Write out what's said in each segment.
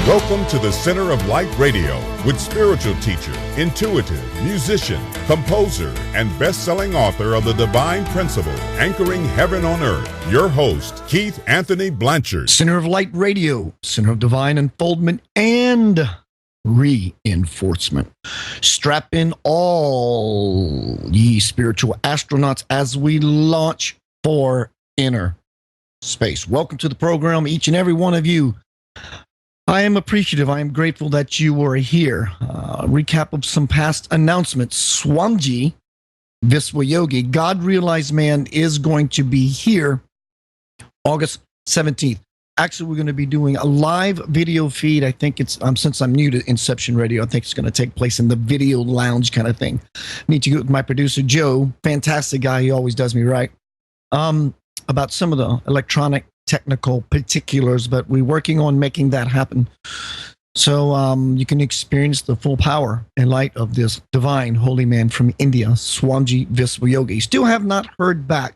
Welcome to the Center of Light Radio with spiritual teacher, intuitive, musician, composer, and best-selling author of The Divine Principle, Anchoring Heaven on Earth, your host, Keith Anthony Blanchard. Center of Light Radio, Center of Divine Unfoldment and Reinforcement. Strap in all ye spiritual astronauts as we launch for inner space. Welcome to the program, each and every one of you. I am appreciative. I am grateful that you were here. Recap of some past announcements. Swamiji Viswayogi, God Realized Man, is going to be here August 17th. Actually, we're going to be doing a live video feed. I think it's, since I'm new to Inception Radio, I think it's going to take place in the video lounge kind of thing. Need to go with my producer, Joe. Fantastic guy. He always does me right. About some of the electronic technical particulars, but we're working on making that happen. So you can experience the full power and light of this divine holy man from India, Swamiji Viswayogi. Still have not heard back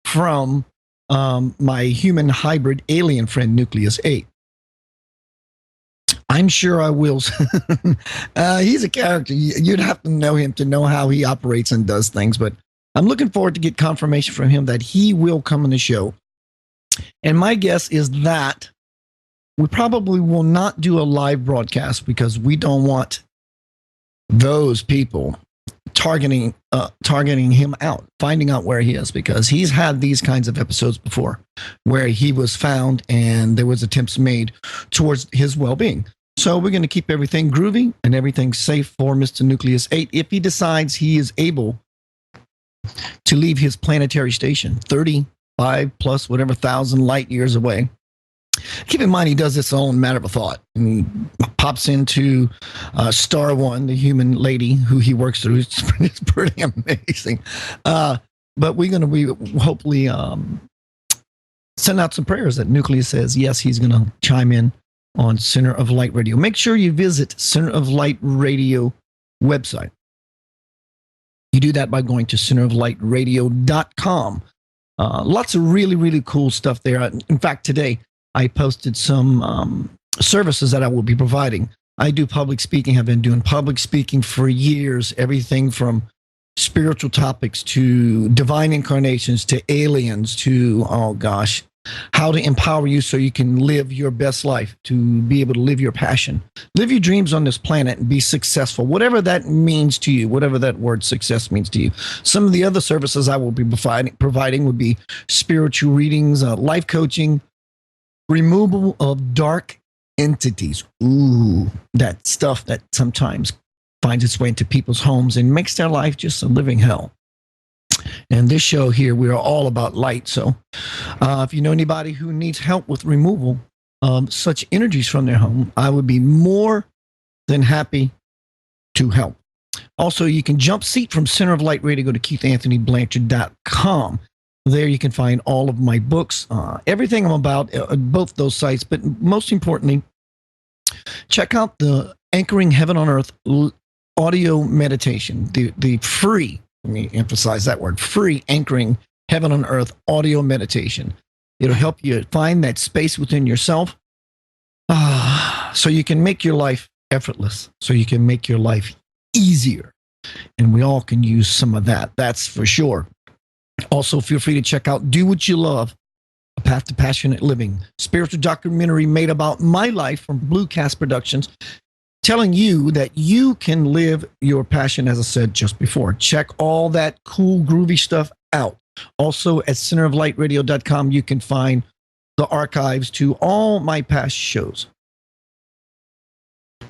from my human hybrid alien friend, Nucleus 8. I'm sure I will. He's a character. You'd have to know him to know how he operates and does things, but I'm looking forward to get confirmation from him that he will come on the show. And my guess is that we probably will not do a live broadcast because we don't want those people targeting him out, finding out where he is, because he's had these kinds of episodes before where he was found and there was attempts made towards his well-being. So we're going to keep everything groovy and everything safe for Mr. Nucleus 8 if he decides he is able to leave his planetary station 35 plus whatever thousand light years away. Keep in mind, he does this all in a matter of a thought. And he pops into Star One, the human lady who he works through. It's pretty amazing. But we're going to be hopefully send out some prayers that Nucleus says, yes, he's going to chime in on Center of Light Radio. Make sure you visit Center of Light Radio website. You do that by going to centeroflightradio.com. Lots of really, really cool stuff there. In fact, today I posted some services that I will be providing. I do public speaking. I've been doing public speaking for years, everything from spiritual topics to divine incarnations to aliens to, oh gosh, how to empower you so you can live your best life, to be able to live your passion, live your dreams on this planet and be successful, whatever that means to you, whatever that word success means to you. Some of the other services I will be providing would be spiritual readings, life coaching, removal of dark entities. Ooh, that stuff that sometimes finds its way into people's homes and makes their life just a living hell. And this show here, we are all about light. So if you know anybody who needs help with removal of such energies from their home, I would be more than happy to help. Also, you can jump seat from Center of Light Radio, go to keithanthonyblanchard.com. There you can find all of my books, everything I'm about, both those sites. But most importantly, check out the Anchoring Heaven on Earth audio meditation, the free, let me emphasize that word, free Anchoring Heaven on Earth audio meditation. It'll help you find that space within yourself so you can make your life effortless, so you can make your life easier. And we all can use some of that, that's for sure. Also, feel free to check out Do What You Love, A Path to Passionate Living, spiritual documentary made about my life from Blue Cast Productions, telling you that you can live your passion, as I said just before. Check all that cool, groovy stuff out. Also, at centeroflightradio.com, you can find the archives to all my past shows.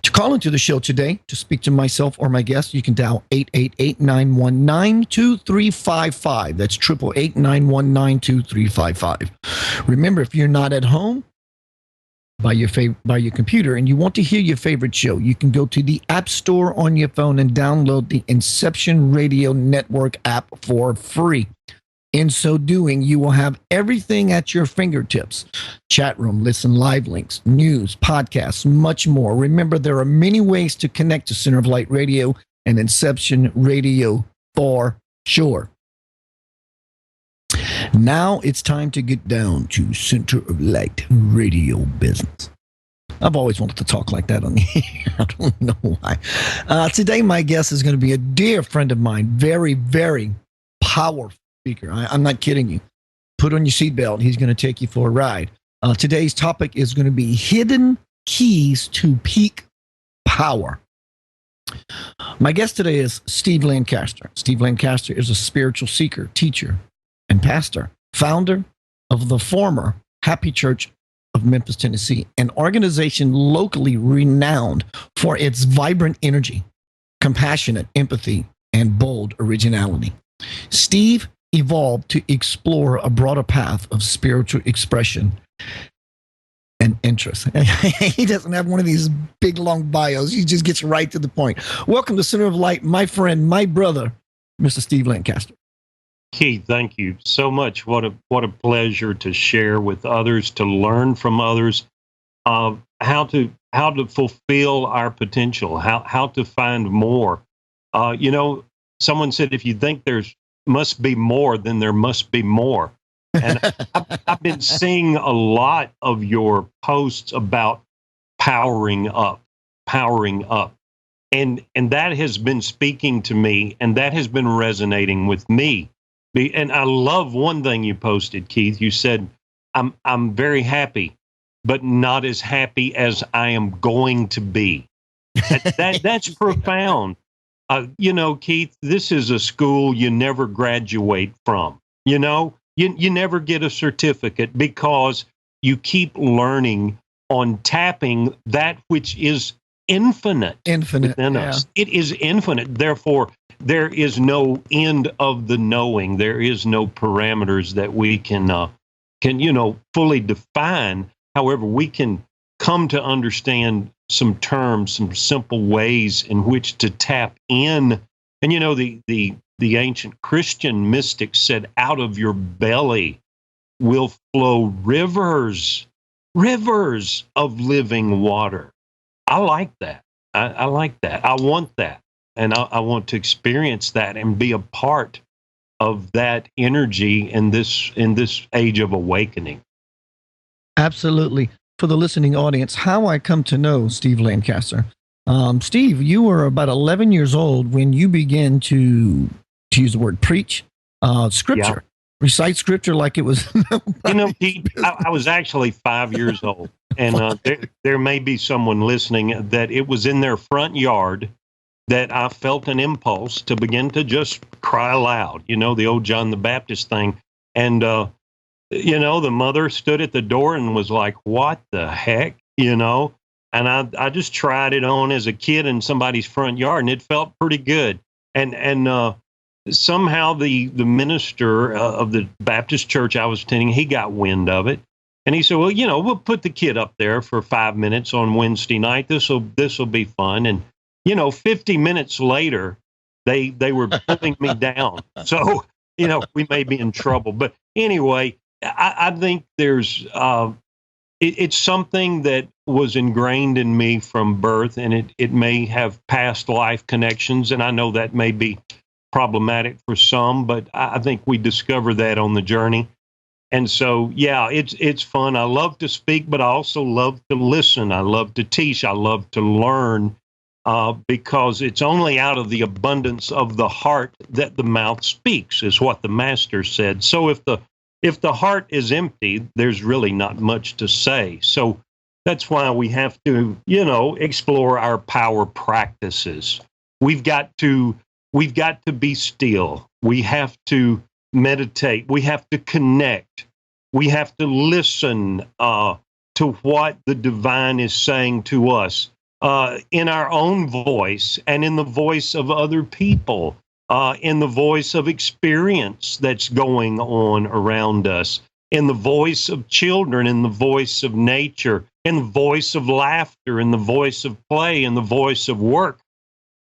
To call into the show today, to speak to myself or my guest, you can dial 888-919-2355. That's 888-919-2355. Remember, if you're not at home, by your computer and you want to hear your favorite show, you can go to the App Store on your phone and download the Inception Radio Network app for free. In so doing, you will have everything at your fingertips. Chat room, listen, live links, news, podcasts, much more. Remember, there are many ways to connect to Center of Light Radio and Inception Radio for sure. Now it's time to get down to Center of Light Radio business. I've always wanted to talk like that on the air. I don't know why. Today, my guest is going to be a dear friend of mine. Very, very powerful speaker. I'm not kidding you. Put on your seatbelt. He's going to take you for a ride. Today's topic is going to be hidden keys to peak power. My guest today is Steve Lancaster. Steve Lancaster is a spiritual seeker, teacher, and pastor, founder of the former Happy Church of Memphis, Tennessee, an organization locally renowned for its vibrant energy, compassionate empathy, and bold originality. Steve evolved to explore a broader path of spiritual expression and interest. He doesn't have one of these big, long bios. He just gets right to the point. Welcome to Center of Light, my friend, my brother, Mr. Steve Lancaster. Keith, thank you so much. What a pleasure to share with others, to learn from others, how to fulfill our potential, how to find more. Someone said if you think there's must be more, then there must be more. And I've been seeing a lot of your posts about powering up, and that has been speaking to me, and that has been resonating with me. And I love one thing you posted, Keith. You said, I'm very happy, but not as happy as I am going to be. That's profound. Keith, this is a school you never graduate from. You never get a certificate because you keep learning on tapping that which is infinite within us. It is infinite. Therefore, there is no end of the knowing. There is no parameters that we can fully define. However, we can come to understand some terms, some simple ways in which to tap in. And the ancient Christian mystics said, out of your belly will flow rivers of living water. I like that. I like that. I want that. And I want to experience that and be a part of that energy in this age of awakening. Absolutely. For the listening audience, how I come to know Steve Lancaster. Steve, you were about 11 years old when you began to use the word preach, scripture, recite scripture like it was. I was actually 5 years old, and there may be someone listening that it was in their front yard that I felt an impulse to begin to just cry aloud, the old John the Baptist thing. And, the mother stood at the door and was like, what the heck, And I just tried it on as a kid in somebody's front yard, and it felt pretty good. And somehow the minister of the Baptist church I was attending, he got wind of it. And he said, well, we'll put the kid up there for 5 minutes on Wednesday night. This'll be fun. And 50 minutes later, they were pulling me down. So, we may be in trouble. But anyway, I think there's, it's something that was ingrained in me from birth, and it may have past life connections. And I know that may be problematic for some, but I think we discover that on the journey. And so, it's fun. I love to speak, but I also love to listen. I love to teach. I love to learn. Because it's only out of the abundance of the heart that the mouth speaks, is what the master said. So if the heart is empty, there's really not much to say. So that's why we have to, explore our power practices. We've got to be still. We have to meditate. We have to connect. We have to listen to what the divine is saying to us. In our own voice and in the voice of other people, in the voice of experience that's going on around us, in the voice of children, in the voice of nature, in the voice of laughter, in the voice of play, in the voice of work.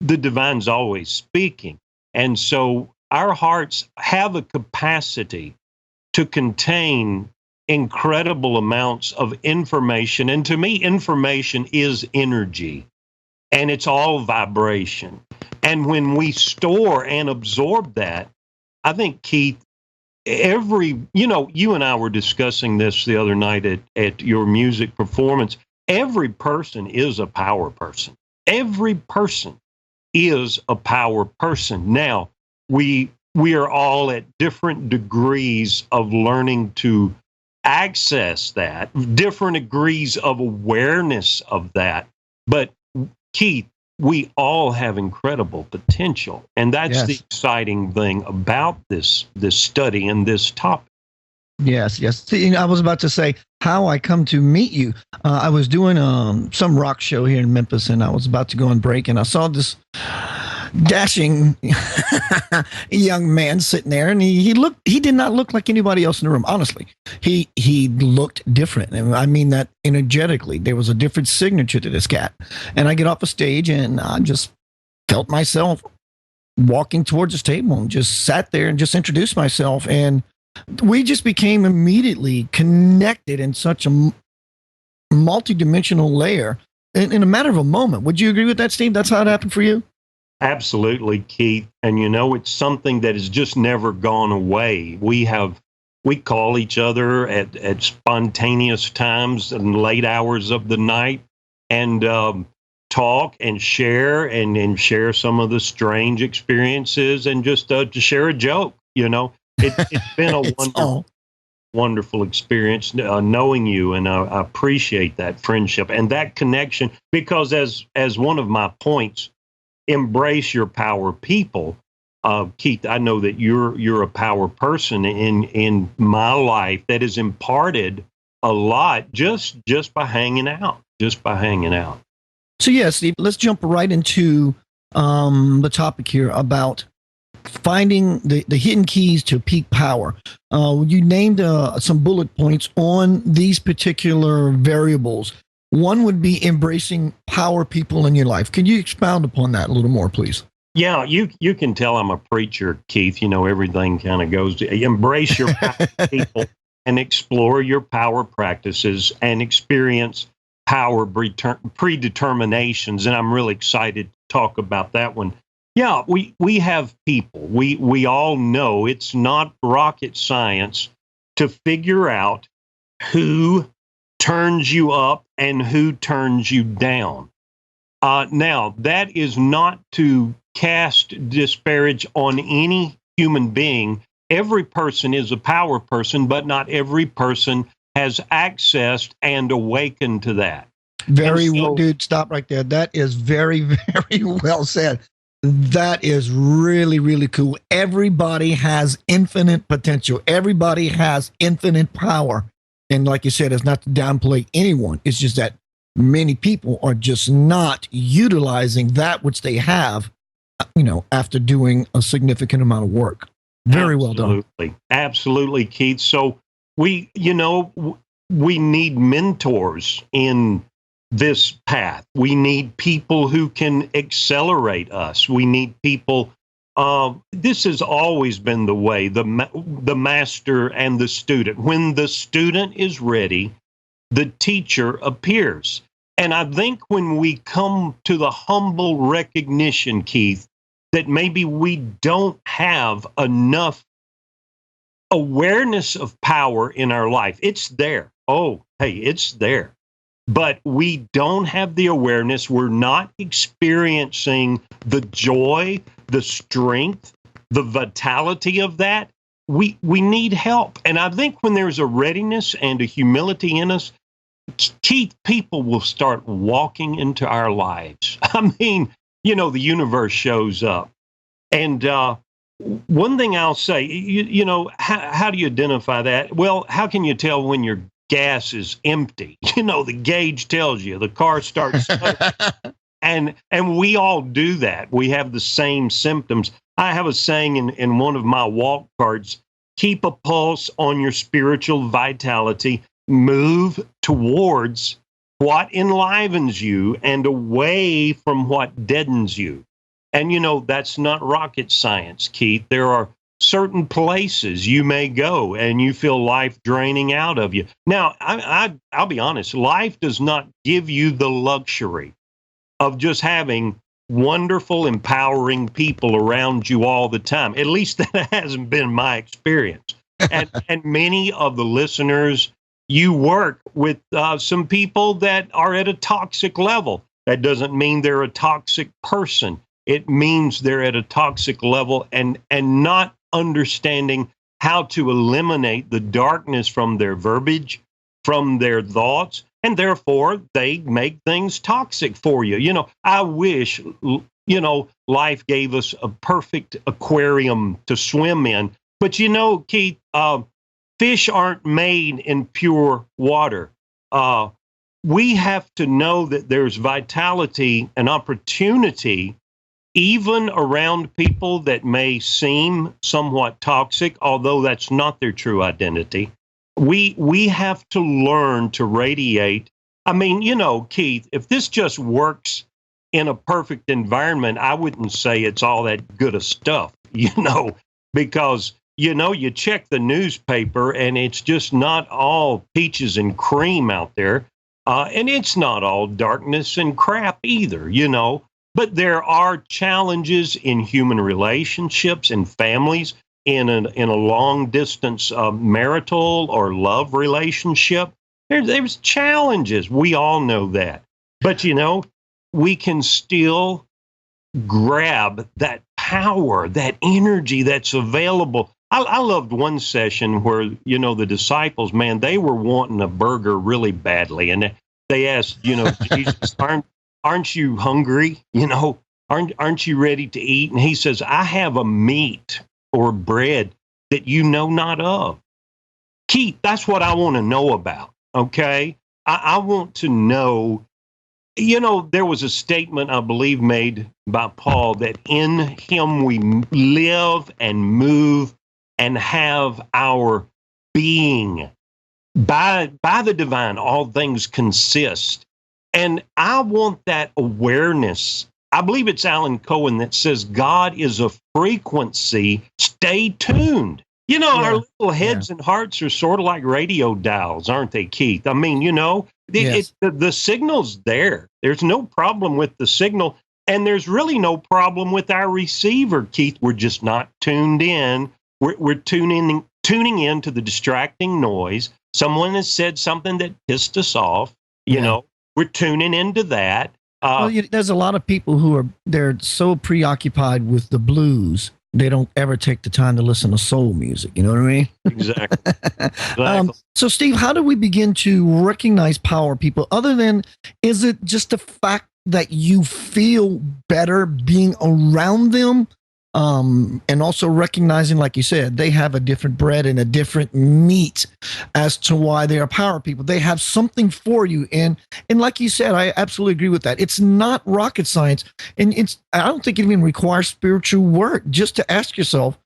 The divine's always speaking. And so our hearts have a capacity to contain incredible amounts of information. And to me, information is energy, and it's all vibration. And when we store and absorb that, I think, Keith, you and I were discussing this the other night at your music performance. every person is a power person. Every person is a power person. Now, we are all at different degrees of learning to access that, different degrees of awareness of that. But Keith, we all have incredible potential, and that's the exciting thing about this study and this topic. Yes. See, I was about to say how I come to meet you. I was doing some rock show here in Memphis, and I was about to go on break, and I saw this dashing young man sitting there, and he did not look like anybody else in the room. Honestly, he looked different, and I mean that energetically. There was a different signature to this cat. And I get off a stage, and I just felt myself walking towards this table, and just sat there and just introduced myself, and we just became immediately connected in such a multidimensional layer in a matter of a moment. Would you agree with that, Steve? That's how it happened for you? Absolutely, Keith. And it's something that has just never gone away. We call each other at spontaneous times and late hours of the night and talk and share and share some of the strange experiences and just to share a joke. It's been a wonderful experience knowing you, and I appreciate that friendship and that connection, because as one of my points, embrace your power people. Keith, I know that you're a power person in my life that has imparted a lot just by hanging out. So yeah, Steve, let's jump right into the topic here about finding the hidden keys to peak power. You named some bullet points on these particular variables. One would be embracing power people in your life. Can you expound upon that a little more, please? Yeah, you can tell I'm a preacher, Keith. Everything kind of goes to embrace your power people and explore your power practices and experience power predeterminations. And I'm really excited to talk about that one. Yeah, we have people. We all know it's not rocket science to figure out who turns you up and who turns you down. Now, that is not to cast disparage on any human being. Every person is a power person, but not every person has accessed and awakened to that. Dude, stop right there. That is very, very well said. That is really, really cool. Everybody has infinite potential. Everybody has infinite power. And like you said, it's not to downplay anyone. It's just that many people are just not utilizing that which they have, after doing a significant amount of work. Very well done. Absolutely, Keith. So we need mentors in this path. We need people who can accelerate us. We need people. This has always been the way, the master and the student. When the student is ready, the teacher appears. And I think when we come to the humble recognition, Keith, that maybe we don't have enough awareness of power in our life. It's there. Oh, hey, it's there. But we don't have the awareness. We're not experiencing the joy, the strength, the vitality of that. We need help. And I think when there's a readiness and a humility in us, Keith, people will start walking into our lives. I mean, the universe shows up. And one thing I'll say, how do you identify that? Well, how can you tell when your gas is empty? The gauge tells you. The car starts and we all do that. We have the same symptoms. I have a saying in one of my walk cards: keep a pulse on your spiritual vitality. Move towards what enlivens you and away from what deadens you. And, that's not rocket science, Keith. There are certain places you may go and you feel life draining out of you. Now, I'll be honest, life does not give you the luxury of just having wonderful, empowering people around you all the time. At least that hasn't been my experience. And many of the listeners, You work with some people that are at a toxic level. That doesn't mean they're a toxic person. It means they're at a toxic level and not understanding how to eliminate the darkness from their verbiage, from their thoughts, and therefore they make things toxic for you. You know, I wish, you know, life gave us a perfect aquarium to swim in. But you know, Keith, fish aren't made in pure water. We have to know that there's vitality and opportunity even around people that may seem somewhat toxic, although that's not their true identity. We have to learn to radiate. I mean, you know, Keith, if this just works in a perfect environment, I wouldn't say it's all that good of stuff, you know, because, you know, you check the newspaper and it's just not all peaches and cream out there. And it's not all darkness and crap either, you know. But there are challenges in human relationships and families, in a long distance marital or love relationship. There's challenges. We all know that. But, you know, we can still grab that power, that energy that's available. I loved one session where, you know, the disciples, man, they were wanting a burger really badly. And they asked, you know, Jesus, aren't you hungry? You know, aren't you ready to eat? And he says, I have a meat or bread that you know not of. Keith, that's what I want to know about, okay? I want to know, you know, there was a statement, I believe, made by Paul that in him we live and move and have our being. By the divine, all things consist. And I want that awareness. I believe it's Alan Cohen that says God is a frequency. Stay tuned. You know, our little heads and hearts are sort of like radio dials, aren't they, Keith? I mean, you know, the signal's there. There's no problem with the signal. And there's really no problem with our receiver, Keith. We're just not tuned in. We're tuning in to the distracting noise. Someone has said something that pissed us off. You know, we're tuning into that. Well, there's a lot of people who they're so preoccupied with the blues, they don't ever take the time to listen to soul music. You know what I mean? Exactly. So, Steve, how do we begin to recognize power people? Other than, is it just the fact that you feel better being around them? And also recognizing, like you said, they have a different bread and a different meat as to why they are power people. They have something for you. And like you said, I absolutely agree with that. It's not rocket science. And I don't think it even requires spiritual work just to ask yourself,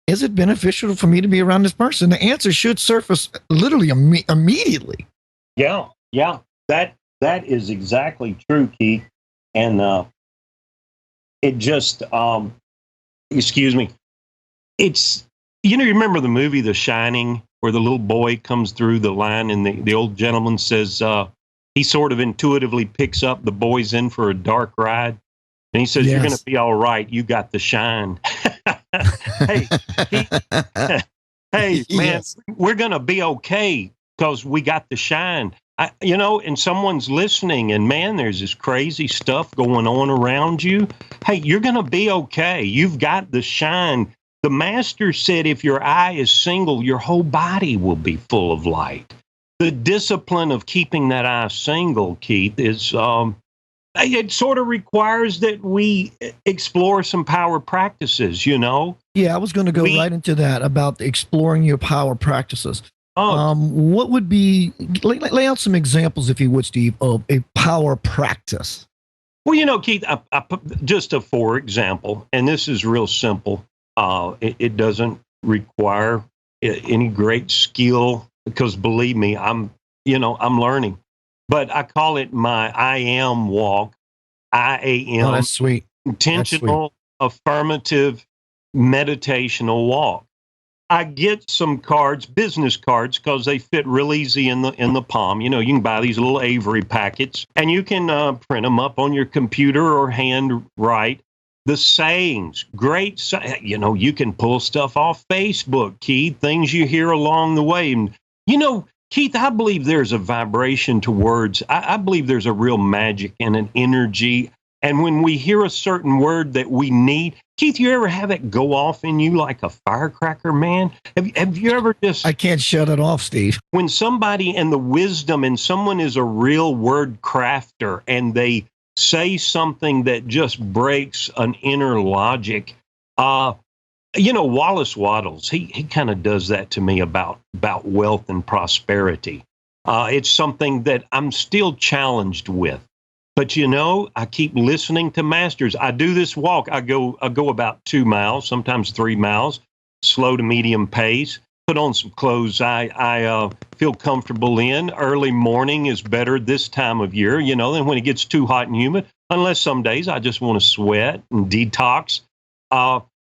is it beneficial for me to be around this person? The answer should surface literally immediately. Yeah. That is exactly true, Keith. And it just... excuse me. It's, you know, you remember the movie The Shining, where the little boy comes through the line and the old gentleman says, he sort of intuitively picks up the boys in for a dark ride. And he says, You're going to be all right. You got the shine. Hey, man, we're going to be okay because we got the shine. You know, and someone's listening and, man, there's this crazy stuff going on around you. Hey, you're going to be okay. You've got the shine. The master said if your eye is single, your whole body will be full of light. The discipline of keeping that eye single, Keith, is it sort of requires that we explore some power practices, you know? Yeah, I was going to go right into that about exploring your power practices. What would be, lay out some examples, if you would, Steve, of a power practice? Well, you know, Keith, I just for example, and this is real simple. It doesn't require any great skill because, believe me, I'm learning. But I call it my I am walk. IAM. Oh, that's sweet. Intentional, affirmative, meditational walk. I get some cards, business cards, because they fit real easy in the palm. You know, you can buy these little Avery packets, and you can print them up on your computer or hand write. The sayings, you know, you can pull stuff off Facebook, Keith, things you hear along the way. And, you know, Keith, I believe there's a vibration to words. I believe there's a real magic and an energy. And when we hear a certain word that we need, Keith, you ever have it go off in you like a firecracker, man? Have you ever just... I can't shut it off, Steve. When somebody and the wisdom and someone is a real word crafter and they say something that just breaks an inner logic, Wallace Waddles, he kind of does that to me about wealth and prosperity. It's something that I'm still challenged with. But, I keep listening to masters. I do this walk. I go about 2 miles, sometimes 3 miles, slow to medium pace, put on some clothes I feel comfortable in. Early morning is better this time of year, than when it gets too hot and humid, unless some days I just want to sweat and detox.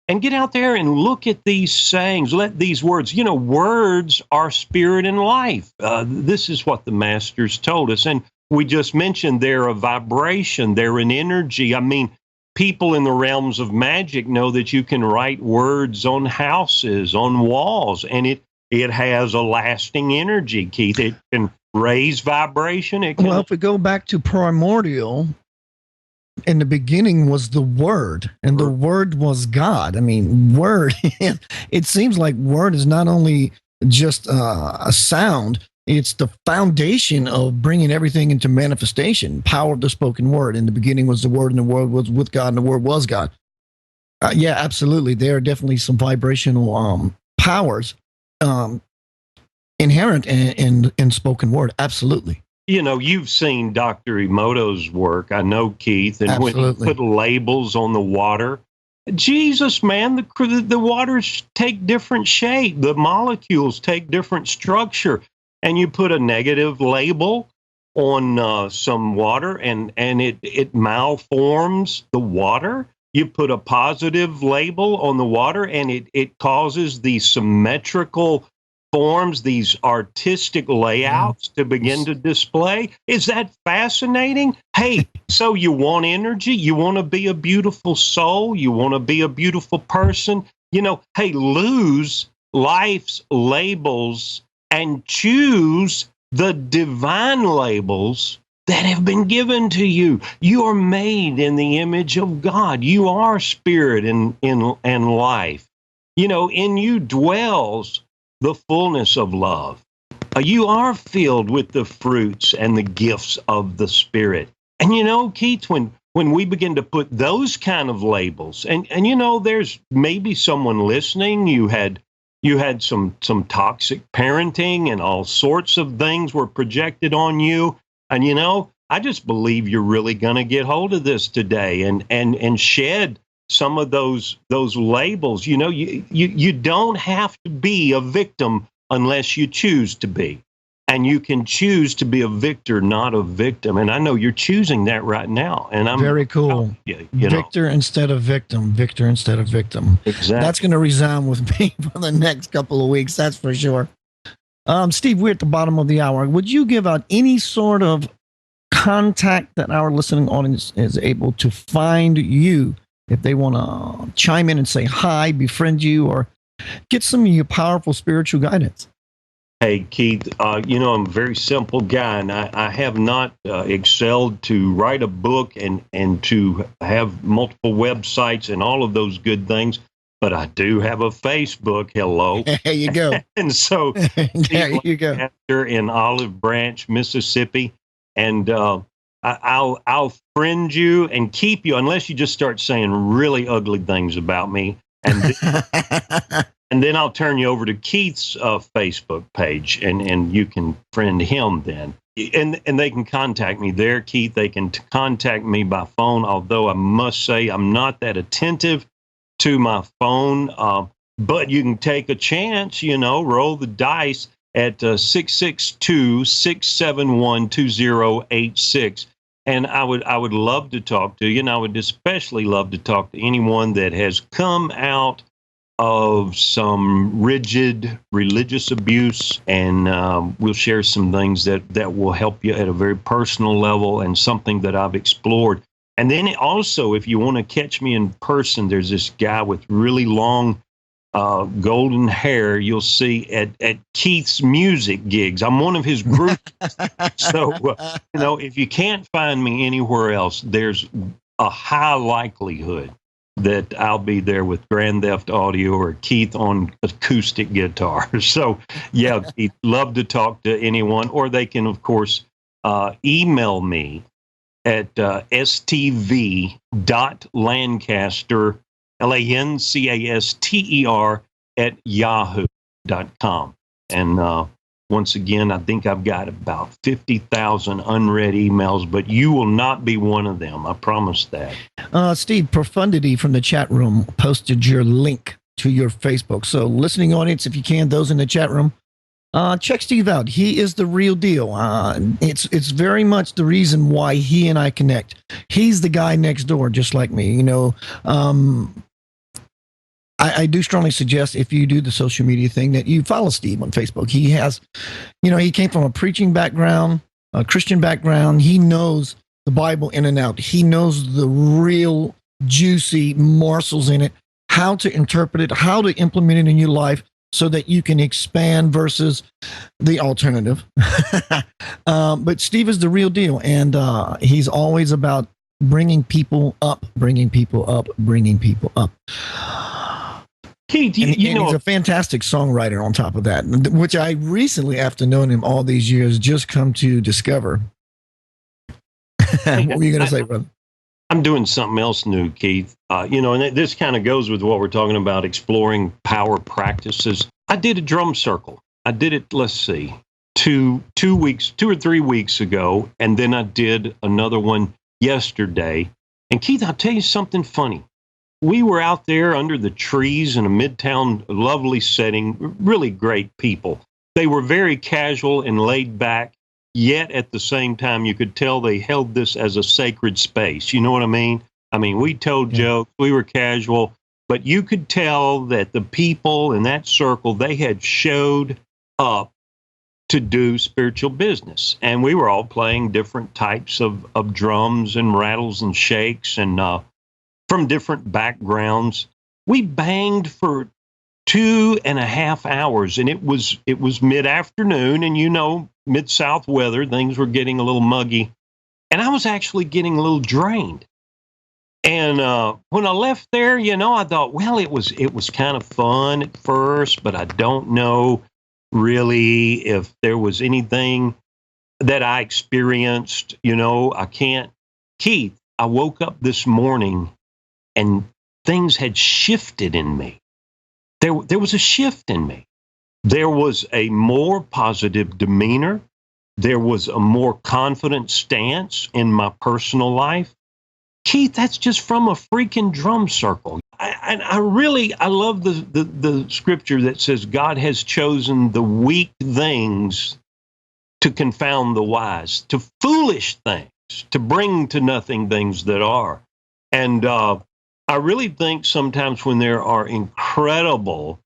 And get out there and look at these sayings. Let these words, words are spirit and life. This is what the masters told us. And we just mentioned they're a vibration, they're an energy. I mean, people in the realms of magic know that you can write words on houses, on walls, and it has a lasting energy, Keith. It can raise vibration. Well, if we go back to primordial, in the beginning was the Word, and the Word was God. I mean, Word, it seems like Word is not only just a sound, it's the foundation of bringing everything into manifestation, power of the spoken word. In the beginning was the Word, and the Word was with God, and the Word was God. Yeah, absolutely. There are definitely some vibrational powers inherent in spoken word. Absolutely. You've seen Dr. Emoto's work, I know, Keith, and Absolutely. when he put labels on the water, Jesus, man, the waters take different shape. The molecules take different structure. And you put a negative label on some water and it malforms the water. You put a positive label on the water and it causes these symmetrical forms, these artistic layouts to begin to display. Is that fascinating? Hey, so you want energy? You want to be a beautiful soul? You want to be a beautiful person? Hey, lose life's labels and choose the divine labels that have been given to you. You are made in the image of God. You are spirit and life. In you dwells the fullness of love. You are filled with the fruits and the gifts of the Spirit. And Keith, when we begin to put those kind of labels, and there's maybe someone listening, you had some toxic parenting and all sorts of things were projected on you. And, I just believe you're really going to get hold of this today and shed some of those labels. You don't have to be a victim unless you choose to be. And you can choose to be a victor, not a victim. And I know you're choosing that right now. And I'm very cool. Victor instead of victim. Victor instead of victim. Exactly. That's going to resound with me for the next couple of weeks. That's for sure. Steve, we're at the bottom of the hour. Would you give out any sort of contact that our listening audience is able to find you if they want to chime in and say hi, befriend you, or get some of your powerful spiritual guidance? Hey, Keith, I'm a very simple guy, and I have not excelled to write a book and to have multiple websites and all of those good things, but I do have a Facebook. Hello. There you go. And so there you go. Lancaster in Olive Branch, Mississippi, and I'll friend you and keep you unless you just start saying really ugly things about me, and then I'll turn you over to Keith's Facebook page, and you can friend him then. And they can contact me there, Keith. They can contact me by phone, although I must say I'm not that attentive to my phone. But you can take a chance, roll the dice at 662-671-2086. And I would love to talk to you, and I would especially love to talk to anyone that has come out of some rigid religious abuse, and we'll share some things that will help you at a very personal level and something that I've explored. And then also, if you want to catch me in person, there's this guy with really long golden hair you'll see at Keith's music gigs. I'm one of his groups. So, if you can't find me anywhere else, there's a high likelihood that I'll be there with Grand Theft Audio or Keith on acoustic guitar. So, yeah, Keith, love to talk to anyone, or they can, of course, email me at stv.lancaster, Lancaster at yahoo.com. And once again, I think I've got about 50,000 unread emails, but you will not be one of them. I promise that. Steve, Profundity from the chat room posted your link to your Facebook. So listening audience, if you can, those in the chat room, check Steve out. He is the real deal. It's very much the reason why he and I connect. He's the guy next door, just like me. I do strongly suggest, if you do the social media thing, that you follow Steve on Facebook. He has, he came from a preaching background, a Christian background. He knows the Bible in and out. He knows the real juicy morsels in it, how to interpret it, how to implement it in your life so that you can expand versus the alternative. But Steve is the real deal. And he's always about bringing people up, bringing people up, bringing people up. Keith, he's a fantastic songwriter on top of that, which I recently, after knowing him all these years, just come to discover. What were you going to say, brother? I'm doing something else new, Keith. And this kind of goes with what we're talking about, exploring power practices. I did a drum circle. I did it, let's see, 2 or 3 weeks ago, and then I did another one yesterday. And Keith, I'll tell you something funny. We were out there under the trees in a midtown, lovely setting, really great people. They were very casual and laid back, yet at the same time, you could tell they held this as a sacred space. You know what I mean? We told jokes, we were casual, but you could tell that the people in that circle, they had showed up to do spiritual business. And we were all playing different types of drums and rattles and shakes and from different backgrounds. We banged for 2.5 hours, and it was mid-afternoon, and Mid-South weather, things were getting a little muggy, and I was actually getting a little drained. And when I left there, I thought, well, it was kind of fun at first, but I don't know really if there was anything that I experienced. I can't. Keith, I woke up this morning and things had shifted in me. There was a shift in me. There was a more positive demeanor. There was a more confident stance in my personal life. Keith, that's just from a freaking drum circle. I love the scripture that says God has chosen the weak things to confound the wise, to foolish things, to bring to nothing things that are. And I really think sometimes when there are incredible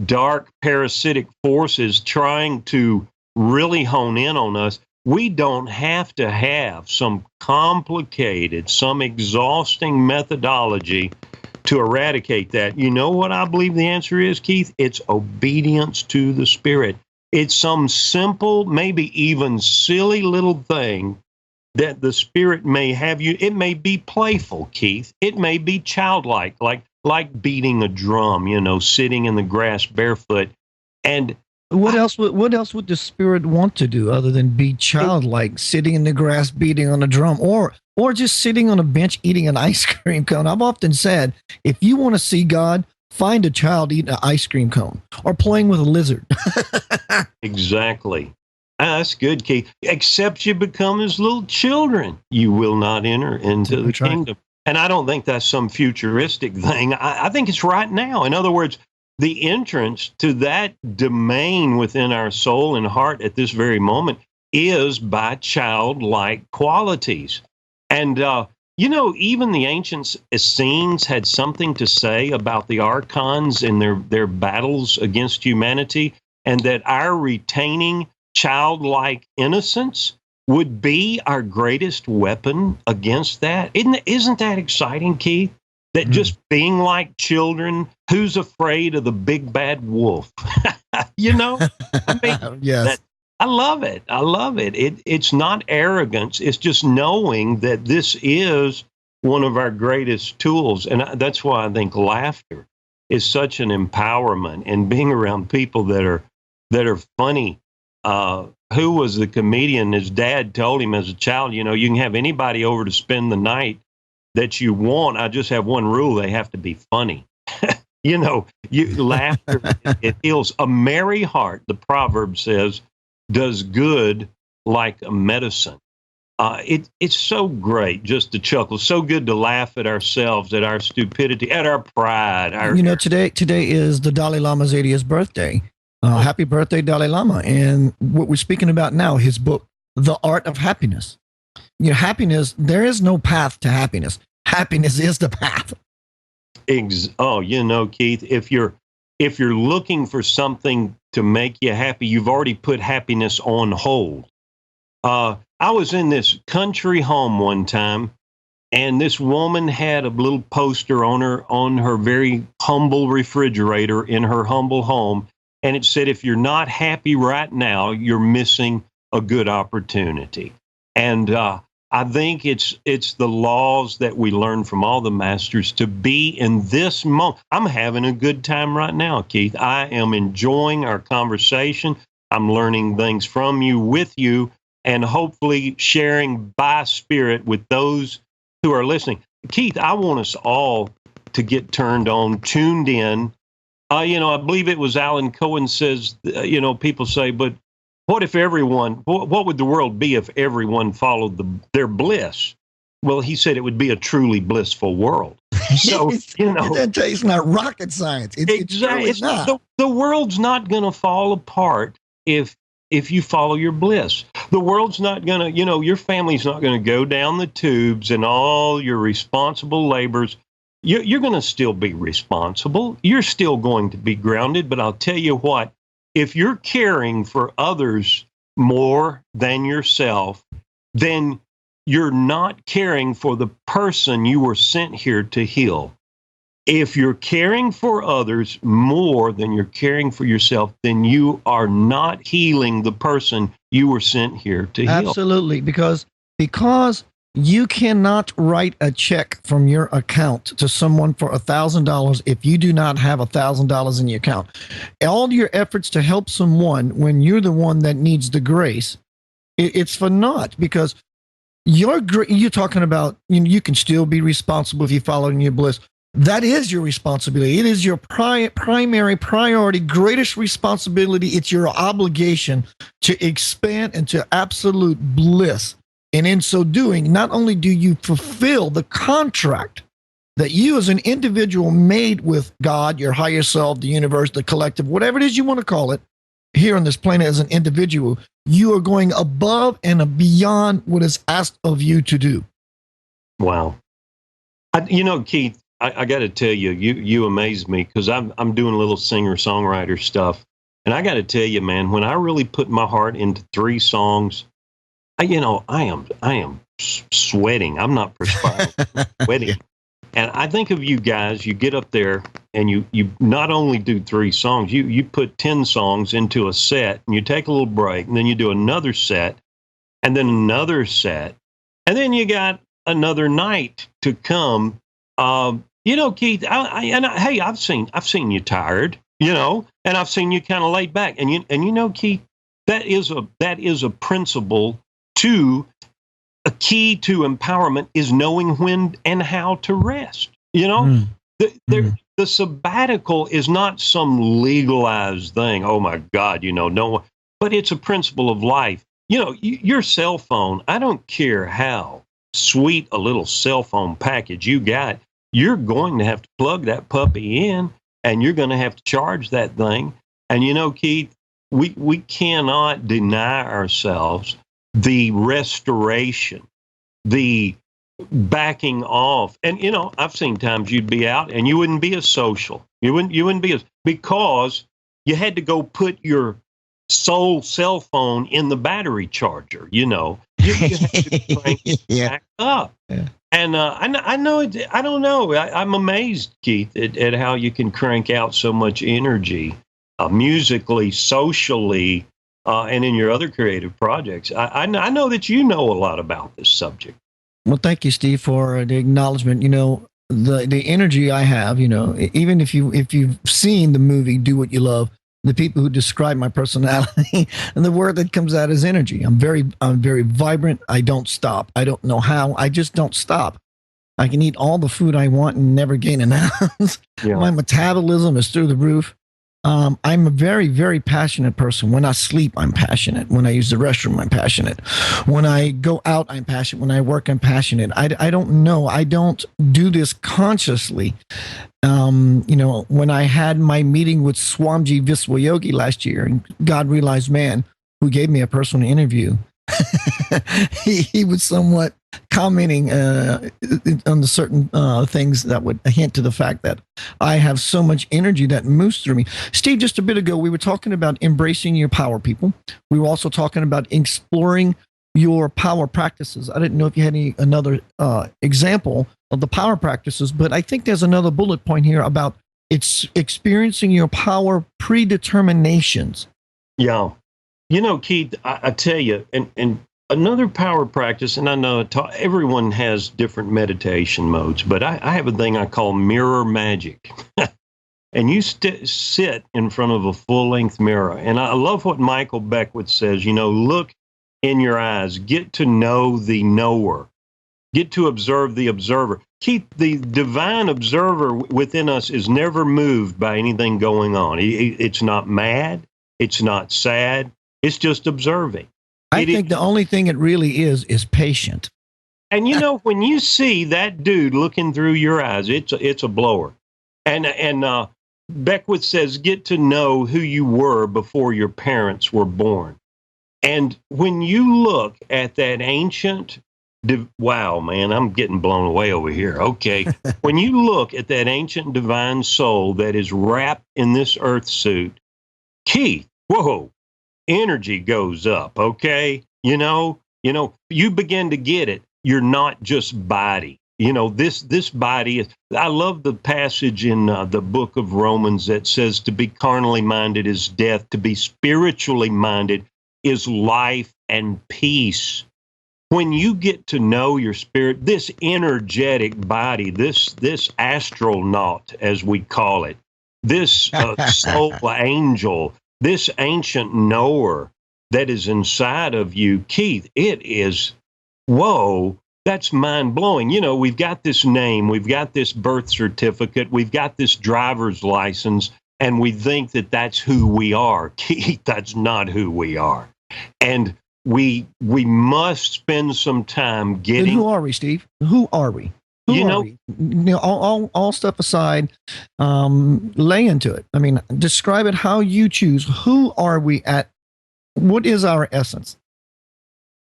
dark parasitic forces trying to really hone in on us, we don't have to have some complicated, some exhausting methodology to eradicate that. You know what I believe the answer is, Keith? It's obedience to the Spirit. It's some simple, maybe even silly little thing that the Spirit may have you. It may be playful, Keith. It may be childlike, like beating a drum, sitting in the grass barefoot. And what else would the Spirit want to do other than be childlike, sitting in the grass, beating on a drum, or just sitting on a bench eating an ice cream cone? I've often said, if you want to see God, find a child eating an ice cream cone or playing with a lizard. Exactly. That's good, Keith. Except you become as little children, you will not enter into the kingdom. And I don't think that's some futuristic thing. I think it's right now. In other words, the entrance to that domain within our soul and heart at this very moment is by childlike qualities. And, even the ancient Essenes had something to say about the archons and their battles against humanity, and that our retaining childlike innocence would be our greatest weapon against that. Isn't that exciting, Keith? that just being like children, who's afraid of the big bad wolf? You know, I mean, yes. I love it. I love it. It's not arrogance. It's just knowing that this is one of our greatest tools. And that's why I think laughter is such an empowerment, and being around people that are funny. Who was the comedian? His dad told him as a child, you know, you can have anybody over to spend the night that you want. I just have one rule: they have to be funny. You know, laughter, it heals. A merry heart, the proverb says, does good like a medicine. It's so great just to chuckle. So good to laugh at ourselves, at our stupidity, at our pride. Today is the Dalai Lama's 80th birthday. Happy birthday, Dalai Lama. And what we're speaking about now, his book, The Art of Happiness. You know, happiness, there is no path to happiness. Happiness is the path. You know, Keith, if you're looking for something to make you happy, you've already put happiness on hold. I was in this country home one time, and this woman had a little poster on her very humble refrigerator in her humble home, and it said, if you're not happy right now, you're missing a good opportunity. And I think it's the laws that we learn from all the masters to be in this moment. I'm having a good time right now, Keith. I am enjoying our conversation. I'm learning things from you, with you, and hopefully sharing by spirit with those who are listening. Keith, I want us all to get turned on, tuned in. You know, I believe it was Alan Cohen says, you know, people say, but what if what would the world be if everyone followed their bliss? Well, he said it would be a truly blissful world. So, you know. It's not rocket science. Exactly. It's not. The world's not going to fall apart if you follow your bliss. The world's not going to, you know, your family's not going to go down the tubes, and all your responsible labors. You're going to still be responsible. You're still going to be grounded. But I'll tell you what, if you're caring for others more than yourself, then you're not caring for the person you were sent here to heal. If you're caring for others more than you're caring for yourself, then you are not healing the person you were sent here to heal. Absolutely, because you cannot write a check from your account to someone for $1,000 if you do not have $1,000 in your account. All your efforts to help someone when you're the one that needs the grace, it's for naught, because you're talking about, you know, you can still be responsible if you follow in your bliss. That is your responsibility. It is your primary priority, greatest responsibility. It's your obligation to expand into absolute bliss. And in so doing, not only do you fulfill the contract that you as an individual made with God, your higher self, the universe, the collective, whatever it is you want to call it, here on this planet as an individual, you are going above and beyond what is asked of you to do. Wow. You know, Keith, I got to tell you, you amaze me, because I'm doing a little singer-songwriter stuff. And I got to tell you, man, when I really put my heart into 3 songs, you know, I am sweating. I'm not perspiring, I'm sweating. Yeah. And I think of you guys, you get up there and you not only do 3 songs, you put 10 songs into a set, and you take a little break, and then you do another set, and then another set, and then you got another night to come. You know, Keith, hey, I've seen you tired, you know, and I've seen you kind of laid back, and you know, Keith, that is a principle. A key to empowerment is knowing when and how to rest. You know, the sabbatical is not some legalized thing. Oh my God, you know, no, but it's a principle of life. You know, your cell phone, I don't care how sweet a little cell phone package you got, you're going to have to plug that puppy in, and you're going to have to charge that thing. And you know, Keith, we cannot deny ourselves the restoration, the backing off. And, you know, I've seen times you'd be out and you wouldn't be as social. You wouldn't be as, because you had to go put your soul cell phone in the battery charger, you know. You had to crank it back up. Yeah. And I know it. I don't know. I'm amazed, Keith, at how you can crank out so much energy, musically, socially, and in your other creative projects. I know that you know a lot about this subject. Well, thank you, Steve, for the acknowledgement. The energy I have. Even if you've seen the movie "Do What You Love," the people who describe my personality and the word that comes out is energy. I'm very vibrant. I don't stop. I don't know how. I just don't stop. I can eat all the food I want and never gain an ounce. Yeah. My metabolism is through the roof. I'm a very, very passionate person. When I sleep, I'm passionate. When I use the restroom, I'm passionate. When I go out, I'm passionate. When I work, I'm passionate. I don't know. I don't do this consciously. When I had my meeting with Swamiji Viswayogi last year, and God realized man, who gave me a personal interview, he was somewhat commenting on the certain things that would hint to the fact that I have so much energy that moves through me. Steve, just a bit ago, we were talking about embracing your power, people. We were also talking about exploring your power practices. I didn't know if you had another example of the power practices, but I think there's another bullet point here about it's experiencing your power predeterminations. Yeah. Keith, I tell you, and another power practice, and I know everyone has different meditation modes, but I have a thing I call mirror magic. And you sit in front of a full-length mirror. And I love what Michael Beckwith says, look in your eyes, get to know the knower, get to observe the observer. Keith, the divine observer within us is never moved by anything going on. It's not mad. It's not sad. It's just observing. I think the only thing it really is patient. And when you see that dude looking through your eyes, it's a blower. And Beckwith says, get to know who you were before your parents were born. And when you look at that ancient, wow, man, I'm getting blown away over here. Okay. When you look at that ancient divine soul that is wrapped in this earth suit, Keith, whoa, energy goes up, okay? You begin to get it. You're not just body. This body is, I love the passage in the book of Romans that says to be carnally minded is death, to be spiritually minded is life and peace. When you get to know your spirit, this energetic body, this astronaut, as we call it, this soul angel, this ancient knower that is inside of you, Keith, it is, whoa, that's mind-blowing. We've got this name, we've got this birth certificate, we've got this driver's license, and we think that that's who we are. Keith, that's not who we are. And we must spend some time getting... Then who are we, Steve? Who are we? All stuff aside, lay into it. I mean, describe it how you choose. Who are we at? What is our essence?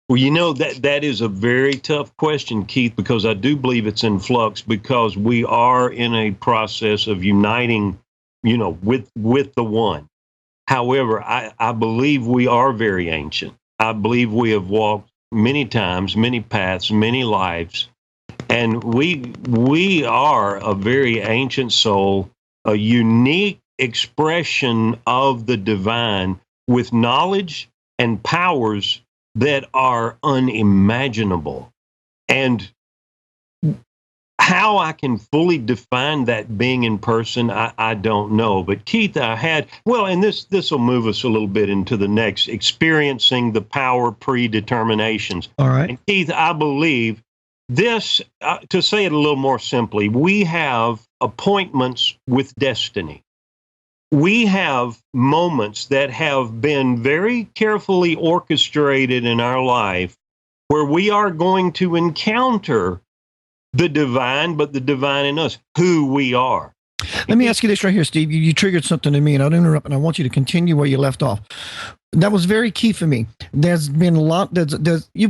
Well, that is a very tough question, Keith, because I do believe it's in flux because we are in a process of uniting, with the one. However, I believe we are very ancient. I believe we have walked many times, many paths, many lives. And we are a very ancient soul, a unique expression of the divine with knowledge and powers that are unimaginable. And how I can fully define that being in person, I don't know. But Keith, and this will move us a little bit into the next, experiencing the power predeterminations. All right. And Keith, I believe this, to say it a little more simply, we have appointments with destiny. We have moments that have been very carefully orchestrated in our life where we are going to encounter the divine, but the divine in us, who we are. Let me ask you this right here, Steve. You triggered something in me, and I'll interrupt, and I want you to continue where you left off. That was very key for me. There's been a lot.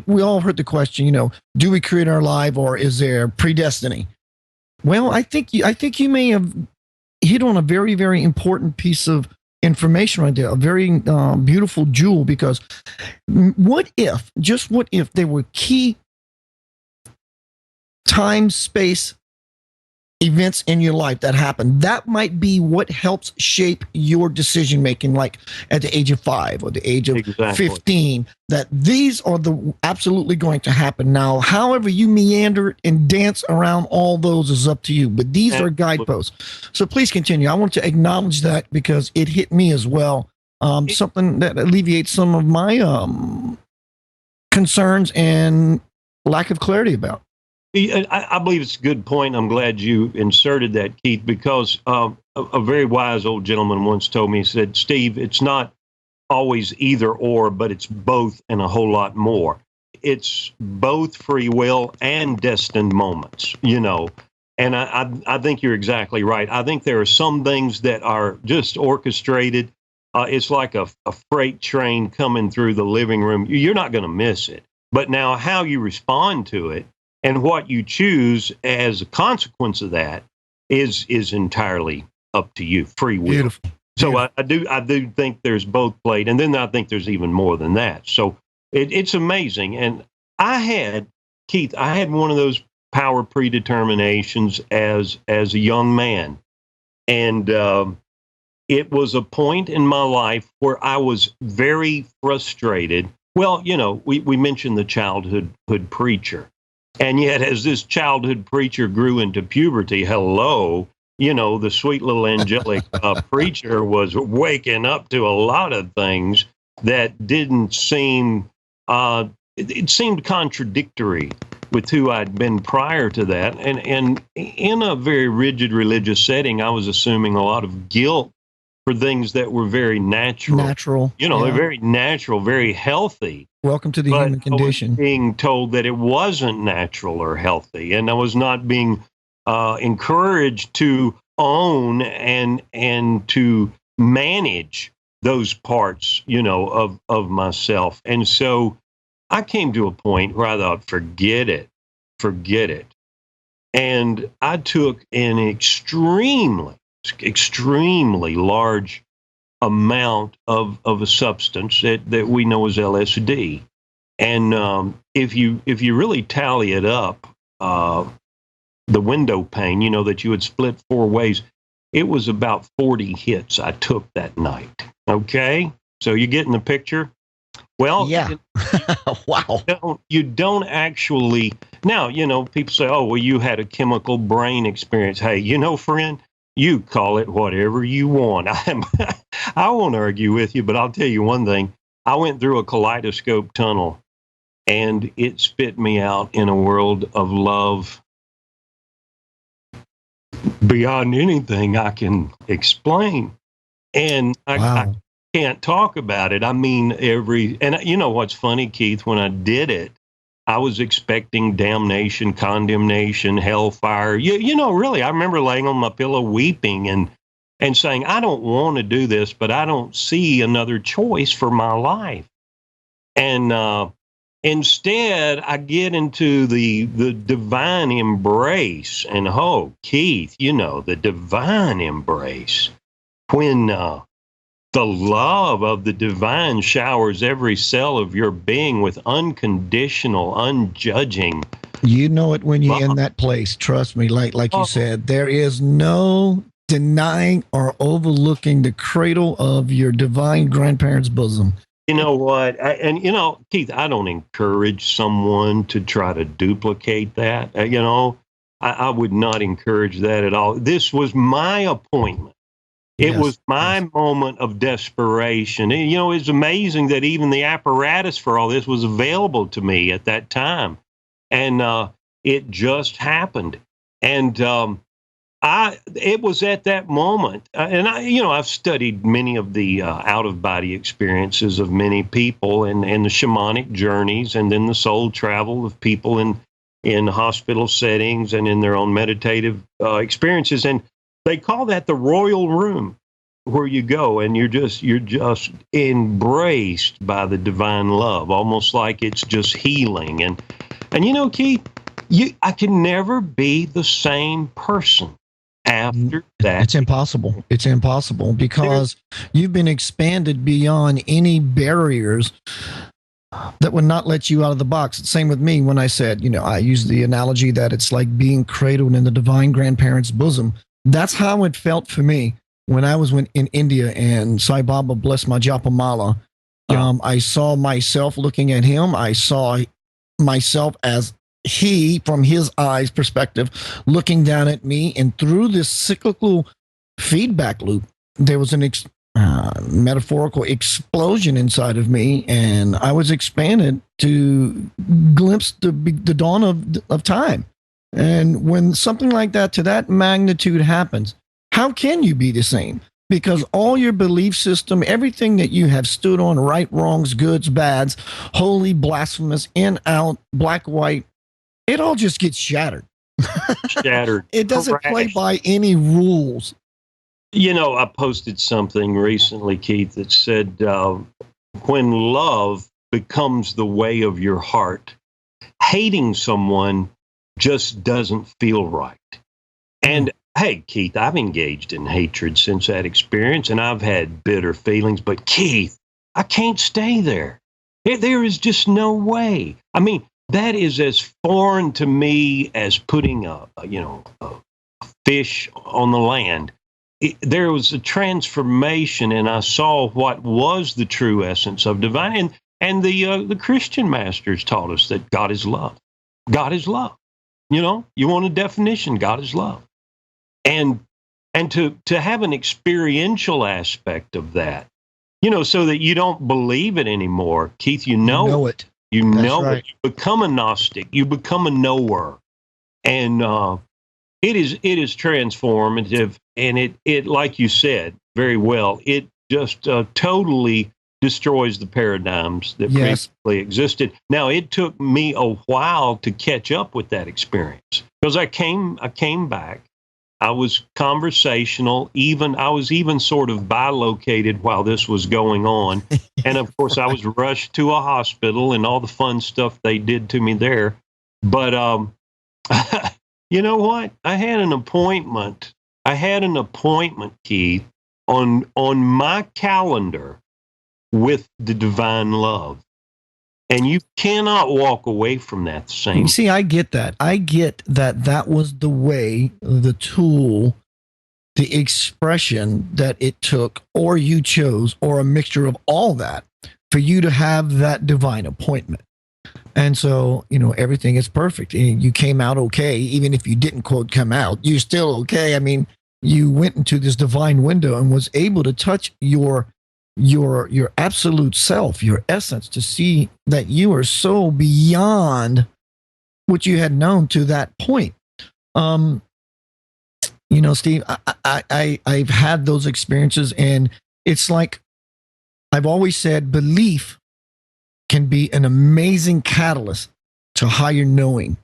We all heard the question, do we create our life, or is there predestiny? Well, I think you may have hit on a very, very important piece of information right there, a very beautiful jewel, because what if there were key time, space, events in your life that happen. That might be what helps shape your decision making, like at the age of 5 or the age of 15, that these are the absolutely going to happen. Now, however you meander and dance around all those is up to you, but these are guideposts. So please continue. I want to acknowledge that because it hit me as well. Something that alleviates some of my concerns and lack of clarity about. I believe it's a good point. I'm glad you inserted that, Keith, because a very wise old gentleman once told me, he said, Steve, it's not always either or, but it's both and a whole lot more. It's both free will and destined moments, and I think you're exactly right. I think there are some things that are just orchestrated. It's like a freight train coming through the living room. You're not going to miss it. But now how you respond to it and what you choose as a consequence of that is entirely up to you, free will. Beautiful. So I do think there's both played, and then I think there's even more than that. So it's amazing. And Keith, I had one of those power predeterminations as a young man, and it was a point in my life where I was very frustrated. Well, we mentioned the childhood preacher. And yet, as this childhood preacher grew into puberty, the sweet little angelic preacher was waking up to a lot of things that didn't seem, it seemed contradictory with who I'd been prior to that. And in a very rigid religious setting, I was assuming a lot of guilt for things that were very natural. They're very natural, very healthy. Welcome to the human condition. I was being told that it wasn't natural or healthy, and I was not being encouraged to own and to manage those parts, of myself. And so I came to a point where I thought, forget it. And I took an extremely large amount of a substance that we know as LSD. And if you really tally it up, the window pane, that you would split 4 ways, it was about 40 hits I took that night. Okay? So you getting the picture? Well, yeah. Wow. You don't actually, now, people say, oh, well, you had a chemical brain experience. Hey, friend, you call it whatever you want. I won't argue with you, but I'll tell you one thing. I went through a kaleidoscope tunnel, and it spit me out in a world of love beyond anything I can explain. And I can't talk about it. I mean, and you know what's funny, Keith, when I did it, I was expecting damnation, condemnation, hellfire. Really, I remember laying on my pillow weeping and saying, I don't want to do this, but I don't see another choice for my life. And instead, I get into the divine embrace. And Keith, the divine embrace, when the love of the divine showers every cell of your being with unconditional, unjudging. You know it when you're in that place. Trust me, like you said, there is no denying or overlooking the cradle of your divine grandparents' bosom. You know what? Keith, I don't encourage someone to try to duplicate that. I would not encourage that at all. This was my appointment. It was my moment of desperation. And, it's amazing that even the apparatus for all this was available to me at that time. And it just happened. And it was at that moment. And I've studied many of the out-of-body experiences of many people and the shamanic journeys and then the soul travel of people in hospital settings and in their own meditative experiences. And they call that the royal room, where you go and you're just embraced by the divine love, almost like it's just healing. And Keith, I can never be the same person after that. It's impossible. It's impossible because you've been expanded beyond any barriers that would not let you out of the box. Same with me when I said, I use the analogy that it's like being cradled in the divine grandparents' bosom. That's how it felt for me when I was in India and Sai Baba blessed my Japamala. Yeah. I saw myself looking at him. I saw myself as he, from his eyes perspective, looking down at me. And through this cyclical feedback loop, there was an metaphorical explosion inside of me, and I was expanded to glimpse the dawn of time. And when something like that to that magnitude happens, how can you be the same? Because all your belief system, everything that you have stood on, right, wrongs, goods, bads, holy, blasphemous, in, out, black, white, it all just gets shattered. Shattered. It doesn't play Crashed. by any rules. I posted something recently, Keith, that said, when love becomes the way of your heart, hating someone just doesn't feel right. And hey, Keith, I've engaged in hatred since that experience, and I've had bitter feelings. But Keith, I can't stay there. There is just no way. I mean, that is as foreign to me as putting a fish on the land. There was a transformation, and I saw what was the true essence of divine. And the Christian masters taught us that God is love. God is love. You want a definition? God is love. And to have an experiential aspect of that, so that you don't believe it anymore, Keith. You know it. You know right. it. You become a Gnostic. You become a knower, and it is transformative. And it like you said very well, it just totally destroys the paradigms that previously existed. Now, it took me a while to catch up with that experience because I came back. I was conversational. I was even sort of bilocated while this was going on. And of course, I was rushed to a hospital and all the fun stuff they did to me there. But you know what? I had an appointment, Keith, on my calendar with the divine love. And you cannot walk away from that same. You see, I get that. I get that was the way, the tool, the expression that it took, or you chose, or a mixture of all that for you to have that divine appointment. And so, everything is perfect. And you came out okay, even if you didn't, quote, come out. You're still okay. I mean, you went into this divine window and was able to touch your absolute self, your essence, to see that you are so beyond what you had known to that point. Steve, I've had those experiences, and it's like I've always said, belief can be an amazing catalyst to higher knowing.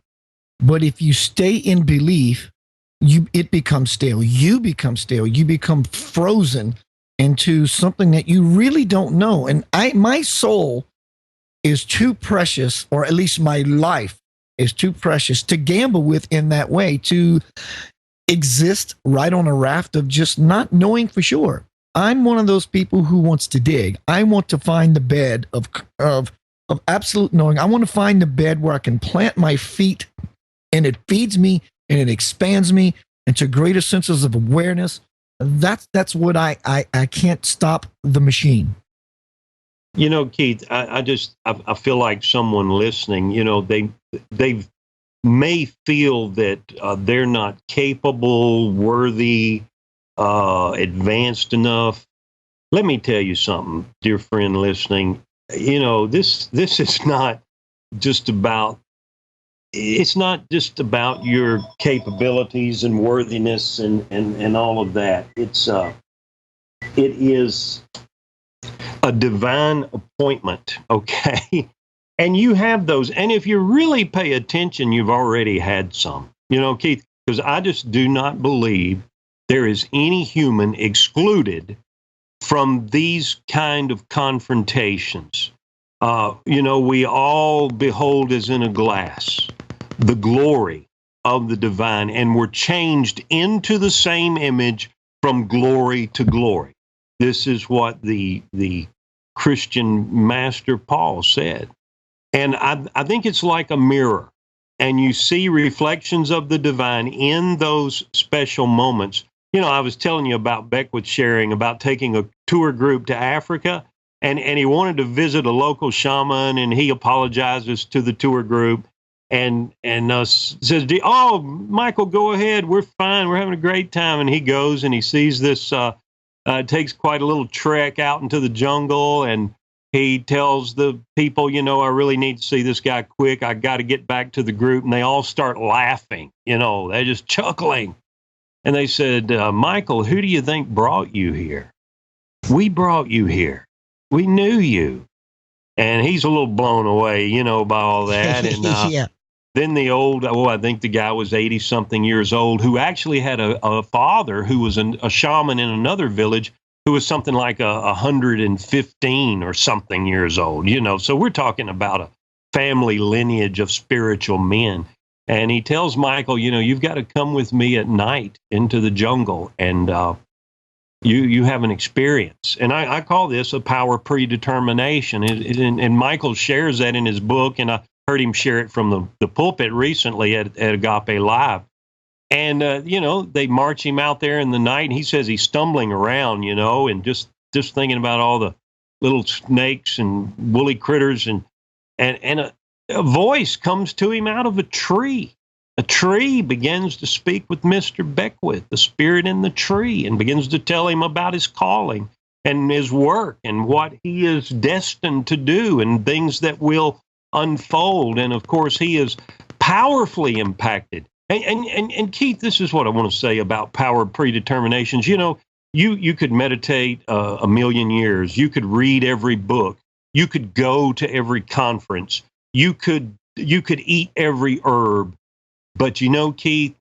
But if you stay in belief, it becomes stale. You become stale. You become frozen into something that you really don't know. And my soul is too precious, or at least my life is too precious to gamble with in that way, to exist right on a raft of just not knowing for sure. I'm one of those people who wants to dig. I want to find the bed of absolute knowing. I want to find the bed where I can plant my feet and it feeds me and it expands me into greater senses of awareness. That's what I can't stop the machine. Keith, I feel like someone listening, they may feel that they're not capable, worthy, advanced enough. Let me tell you something, dear friend listening. This is not just about. It's not just about your capabilities and worthiness and all of that. It is a divine appointment, okay? And you have those. And if you really pay attention, you've already had some. Keith, because I just do not believe there is any human excluded from these kind of confrontations. We all behold as in a glass the glory of the divine, and we're changed into the same image from glory to glory. This is what the Christian master Paul said. And I think it's like a mirror, and you see reflections of the divine in those special moments. You know, I was telling you about Beckwith sharing about taking a tour group to Africa, and he wanted to visit a local shaman, and he apologizes to the tour group and says, "Oh, Michael, go ahead. We're fine. We're having a great time." And he goes and he sees this. Takes quite a little trek out into the jungle, and he tells the people, you know, I really need to see this guy quick. I got to get back to the group. And they all start laughing. You know, they're just chuckling. And they said, Michael, who do you think brought you here? We brought you here. We knew you. And he's a little blown away, you know, by all that. And Yeah. then the old, I think the guy was 80-something years old, who actually had a father who was a shaman in another village who was something like 115 or something years old, you know. So we're talking about a family lineage of spiritual men. And he tells Michael, you know, you've got to come with me at night into the jungle, and you have an experience. And I call this a power predetermination. And Michael shares that in his book, and I heard him share it from the pulpit recently at Agape Live. And, you know, they march him out there in the night, and he says he's stumbling around, you know, and just thinking about all the little snakes and woolly critters. And a voice comes to him out of a tree. A tree begins to speak with Mr. Beckwith, the spirit in the tree, and begins to tell him about his calling and his work and what he is destined to do and things that will unfold. And, of course, he is powerfully impacted. And Keith, this is what I want to say about power predeterminations. You know, you could meditate a million years. You could read every book. You could go to every conference. You could eat every herb. But you know, Keith,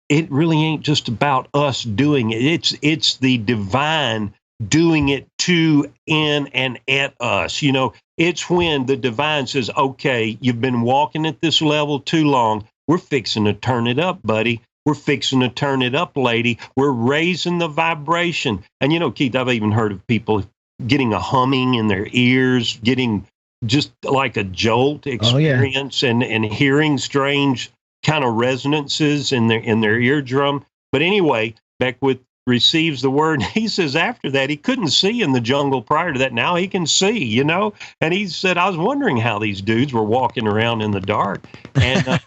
it really ain't just about us doing it. It's the divine doing it to, in, and at us. You know, it's when the divine says, okay, you've been walking at this level too long. We're fixing to turn it up, buddy. We're fixing to turn it up, lady. We're raising the vibration. And, you know, Keith, I've even heard of people getting a humming in their ears, getting just like a jolt experience, and hearing strange kind of resonances in their eardrum. But anyway, Beckwith receives the word. He says after that, he couldn't see in the jungle prior to that. Now he can see, you know. And he said, I was wondering how these dudes were walking around in the dark. And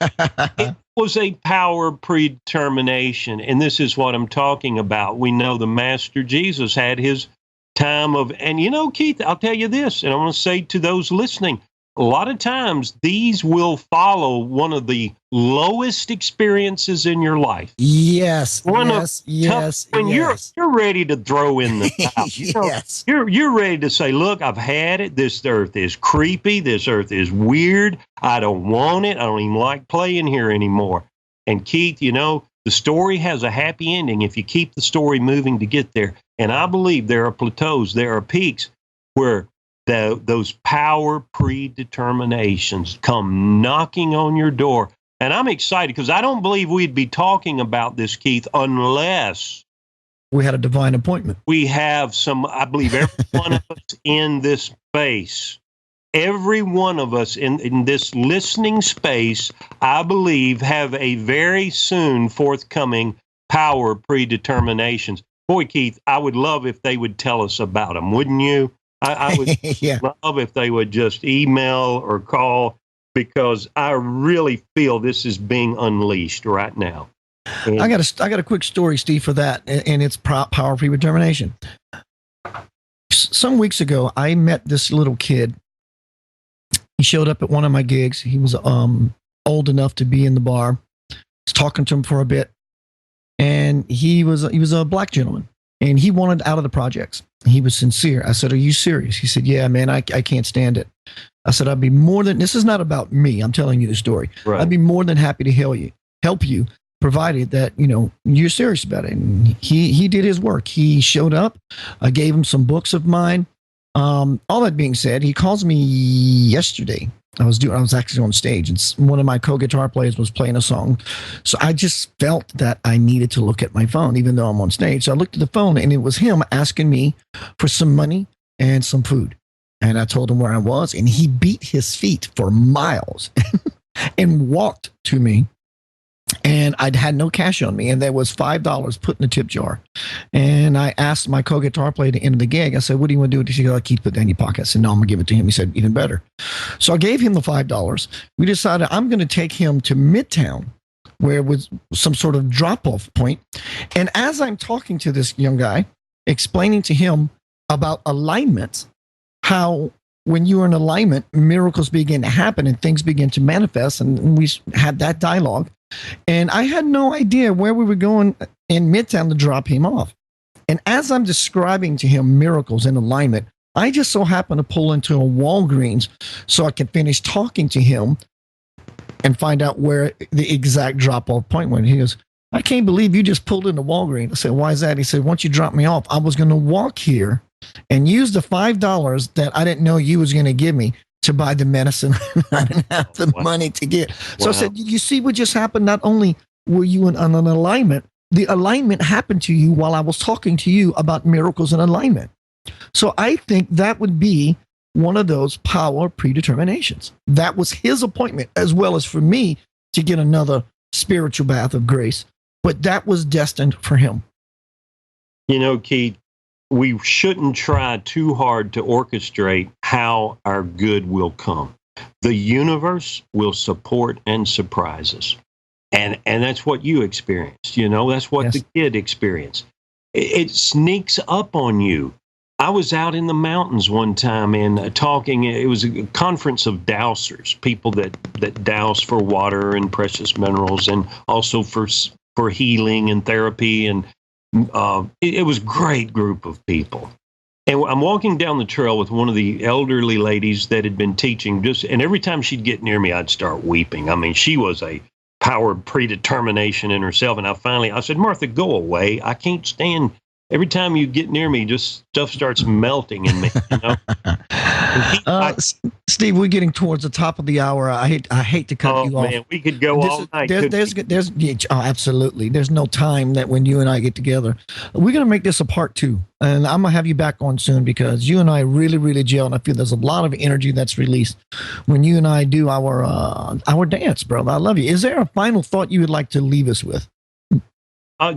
it was a power predetermination. And this is what I'm talking about. We know the Master Jesus had his time of, and you know, Keith, I'll tell you this, and I want to say to those listening, a lot of times these will follow one of the lowest experiences in your life. Yes. When Yes. you're ready to throw in the towel. You know, Yes. You're ready to say, look, I've had it. This earth is creepy. This earth is weird. I don't want it. I don't even like playing here anymore. And Keith, you know, the story has a happy ending if you keep the story moving to get there. And I believe there are plateaus, there are peaks where those power predeterminations come knocking on your door. And I'm excited because I don't believe we'd be talking about this, Keith, unless we had a divine appointment. We have some, I believe every one of us in this space, every one of us in this listening space, I believe have a very soon forthcoming power predeterminations. Boy, Keith, I would love if they would tell us about them, wouldn't you? I would love if they would just email or call, because I really feel this is being unleashed right now. And I got a quick story, Steve, for that, and it's power predetermination. Some weeks ago, I met this little kid. He showed up at one of my gigs. He was old enough to be in the bar. I was talking to him for a bit, and he was a black gentleman, and he wanted out of the projects. He was sincere. I said, "Are you serious?" He said, "Yeah, man, I can't stand it." I said, "I'd be more than, this is not about me. I'm telling you the story. Right. I'd be more than happy to help you, provided that, you know, you're serious about it." And he did his work. He showed up. I gave him some books of mine. All that being said, he calls me yesterday. I was actually on stage, and one of my co-guitar players was playing a song. So I just felt that I needed to look at my phone, even though I'm on stage. So I looked at the phone, and it was him asking me for some money and some food. And I told him where I was, and he beat his feet for miles and walked to me. And I'd had no cash on me, and there was $5 put in the tip jar. And I asked my co-guitar player at the end of the gig, I said, what do you want to do with this? He goes, I keep it in your pocket. I said, no, I'm going to give it to him. He said, even better. So I gave him the $5. We decided I'm going to take him to Midtown, where it was some sort of drop-off point. And as I'm talking to this young guy, explaining to him about alignment, how when you're in alignment, miracles begin to happen and things begin to manifest. And we had that dialogue. And I had no idea where we were going in Midtown to drop him off. And as I'm describing to him miracles in alignment, I just so happened to pull into a Walgreens so I could finish talking to him and find out where the exact drop-off point went. He goes, I can't believe you just pulled into Walgreens. I said, why is that? He said, once you drop me off, I was going to walk here and use the $5 that I didn't know you was going to give me to buy the medicine. I didn't have the money to get. So I said, you see what just happened? Not only were you in an alignment, the alignment happened to you while I was talking to you about miracles and alignment. So I think that would be one of those power predeterminations. That was his appointment, as well as for me to get another spiritual bath of grace. But that was destined for him. You know, Keith, we shouldn't try too hard to orchestrate how our good will come. The universe will support and surprise us. And that's what you experienced. You know, that's what the kid experienced. It sneaks up on you. I was out in the mountains one time and talking. It was a conference of dowsers, people that douse for water and precious minerals, and also for healing and therapy. And it was a great group of people. And I'm walking down the trail with one of the elderly ladies that had been teaching, and every time she'd get near me, I'd start weeping. I mean, she was a power predetermination in herself. And I said, Martha, go away. I can't stand. Every time you get near me, just stuff starts melting in me. You know? Steve, we're getting towards the top of the hour. I hate to cut you off. Man, we could go all night. Absolutely. There's no time that when you and I get together. We're going to make this a part 2, and I'm going to have you back on soon because you and I really, really gel, and I feel there's a lot of energy that's released when you and I do our dance, brother. I love you. Is there a final thought you would like to leave us with?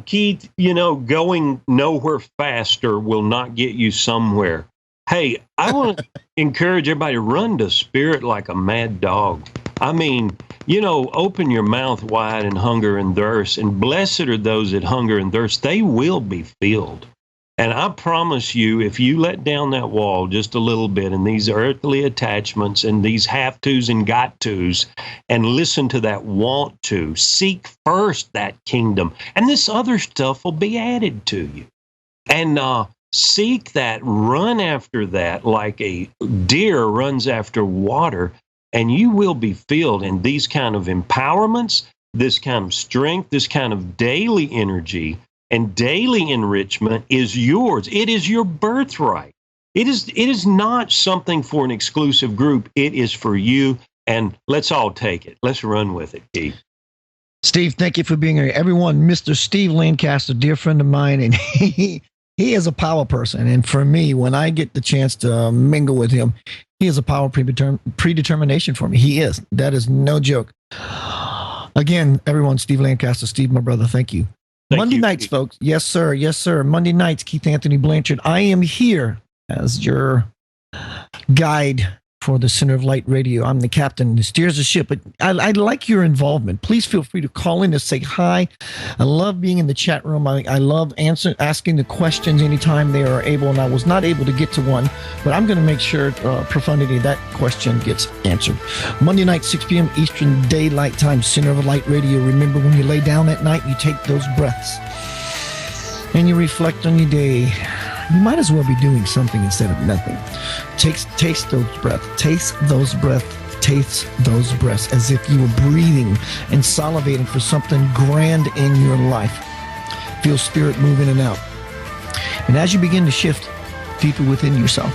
Keith, you know, going nowhere faster will not get you somewhere. Hey, I want to encourage everybody to run to Spirit like a mad dog. I mean, you know, open your mouth wide and hunger and thirst, and blessed are those that hunger and thirst. They will be filled. And I promise you, if you let down that wall just a little bit and these earthly attachments and these have tos and got tos, and listen to that want to, seek first that kingdom, and this other stuff will be added to you. And seek that, run after that like a deer runs after water, and you will be filled. And these kind of empowerments, this kind of strength, this kind of daily energy, and daily enrichment is yours. It is your birthright. It is not something for an exclusive group. It is for you, and let's all take it. Let's run with it, Keith. Steve, thank you for being here. Everyone, Mr. Steve Lancaster, dear friend of mine, and he is a power person. And for me, when I get the chance to mingle with him, he is a power predetermination for me. He is. That is no joke. Again, everyone, Steve Lancaster. Steve, my brother, thank you. Monday nights, folks. Yes, sir. Yes, sir. Monday nights, Keith Anthony Blanchard. I am here as your guide for the Center of Light Radio. I'm the captain who steers the ship, but I'd like your involvement. Please feel free to call in to say hi. I love being in the chat room. I love asking the questions anytime they are able, and I was not able to get to one, but I'm going to make sure profundity that question gets answered. Monday night, 6 p.m. Eastern Daylight Time, Center of Light Radio. Remember, when you lay down at night, you take those breaths and you reflect on your day. You might as well be doing something instead of nothing. Taste those breaths. Taste those breaths. Taste those breaths as if you were breathing and salivating for something grand in your life. Feel spirit move in and out. And as you begin to shift deeper within yourself,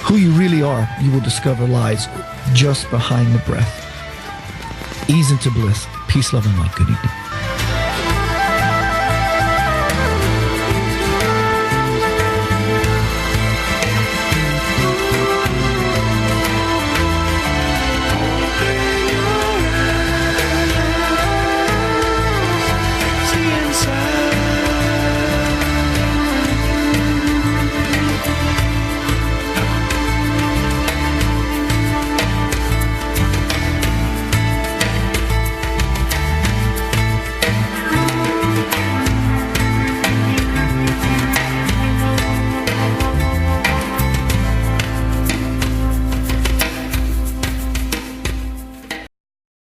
who you really are, you will discover lies just behind the breath. Ease into bliss. Peace, love, and light. Good evening.